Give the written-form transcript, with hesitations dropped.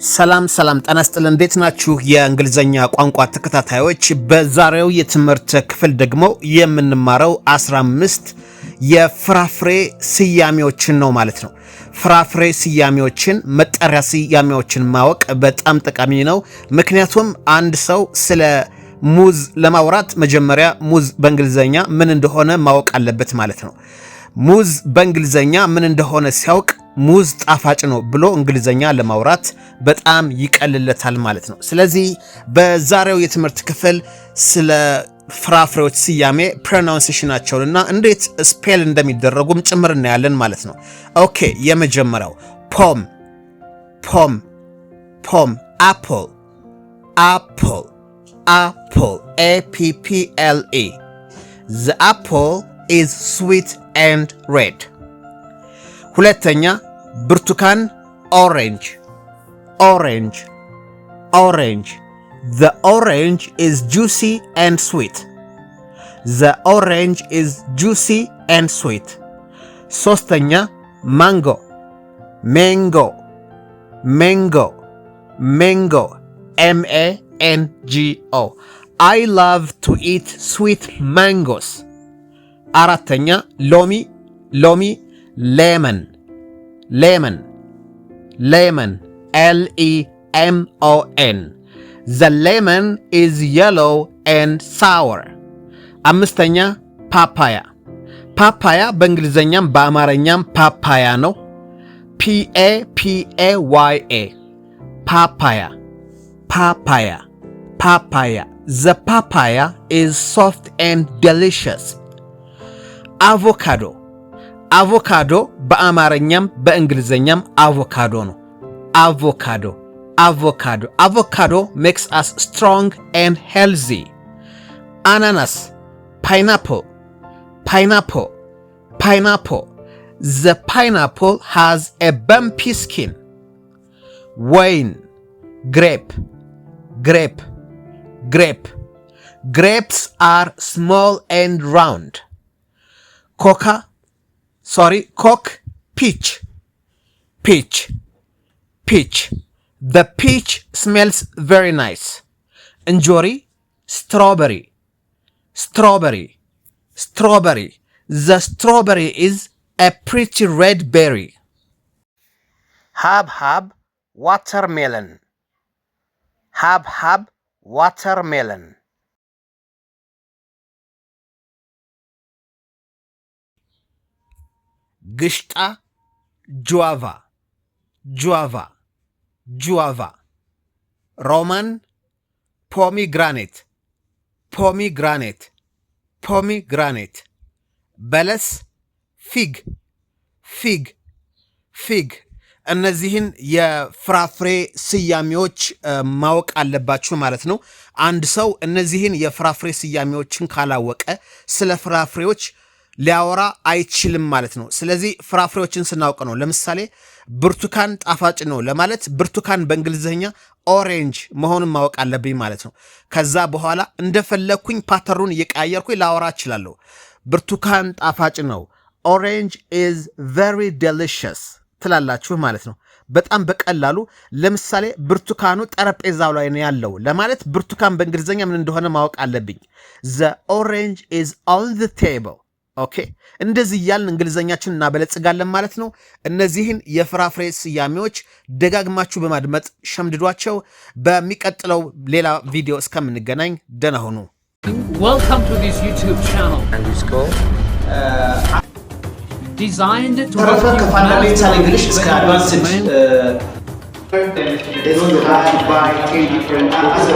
ሰላም ጤና ይስጥልን እንዴት ናችሁ የእንግሊዘኛ ቋንቋ ተከታታዮች በዛሬው የትምህርት ክፍል ደግሞ የምንማረው 15 የፍራፍሬ ስያሜዎችን ነው ማለት ነው። ፍራፍሬ ስያሜዎችን መጠሪያ ስያሜዎችን ማወቅ በጣም ጠቃሚ ነው። ምክንያቱም አንድ ሰው ስለ ሙዝ ለማውራት መጀመሪያ ሙዝ በእንግሊዘኛ ምን እንደሆነ ማወቅ አለበት ማለት ነው። ሙዝ በእንግሊዘኛ ምን እንደሆነ ሲያውቅ ሙዝ ጣፋጭ ነው ብሎ እንግሊዘኛ ለማውራት በጣም ይቀልለታል ማለት ነው። ስለዚህ በዛሬው የትምህርት ክፍል ስለ ፍራፍሬዎች ስያሜ ፕሮናንሴሽናቸውንና እንዴት ስፔል እንደሚደረጉም ጭምር እናያለን ማለት ነው። ኦኬ የመጀመሪያው ፖም አፕል APPLE The apple is sweet and red. ሁለተኛ ብርቱካን orange The orange is juicy and sweet. ሶስተኛ mango MANGO I love to eat sweet mangoes. አራተኛ ሎሚ lemon LEMON The lemon is yellow and sour. አምስተኛ ፓፓያ በእንግሊዘኛም በአማርኛም ፓፓያ ነው። PAPAYA ፓፓያ The papaya is soft and delicious. አቮካዶ በአማርኛም በእንግሊዘኛም አቮካዶ ነው። አቮካዶ makes us strong and healthy. አናናስ pineapple The pineapple has a bumpy skin. Wine grape Grapes are small and round. Coke peach The peach smells very nice. Enjoy strawberry The strawberry is a pretty red berry. Habhab watermelon ግሽጣ ጁዋቫ ሮማን ፖሚግራኔት በለስ ፊግ እነዚህን የፍራፍሬ ስያሜዎች ማወቅ አለባችሁ ማለት ነው። አንድ ሰው እነዚህን የፍራፍሬ ስያሜዎችን ካላወቀ ስለ ፍራፍሬዎች ሊያወራ አይችልም ማለት ነው። ስለዚህ ፍራፍሬዎችን ስናውቅ ነው። ለምሳሌ ብርቱካን ጣፋጭ ነው ለማለት ብርቱካን በእንግሊዘኛ ኦሬንጅ መሆኑን ማወቅ አለብኝ ማለት ነው። ከዛ በኋላ እንደፈለኩኝ ፓተሩን እየቀያየርኩኝ ላወራ እችላለሁ። ብርቱካን ጣፋጭ ነው orange is very delicious ትላላችሁ ማለት ነው። በጣም በቀላሉ ለምሳሌ ብርቱካኑ ጠረጴዛው ላይ ነው ያለው ለማለት ብርቱካን በእንግሊዘኛ ምን እንደሆነ ማወቅ አለብኝ። The orange is on the table. ኦኬ እንደዚህ እያልን እንግሊዘኛችን እናበለጽጋለን ማለት ነው። እነዚህን የፍራፍሬ ስያሜዎች ደጋግማችሁ በማድመጥ ሸምድዷቸው። በሚቀጥለው ሌላ ቪዲዮ እስከምንገናኝ ደህና ሁኑ። Welcome to this YouTube channel. And it's called Designed to help you manage English advanced They don't have to buy 10 different books.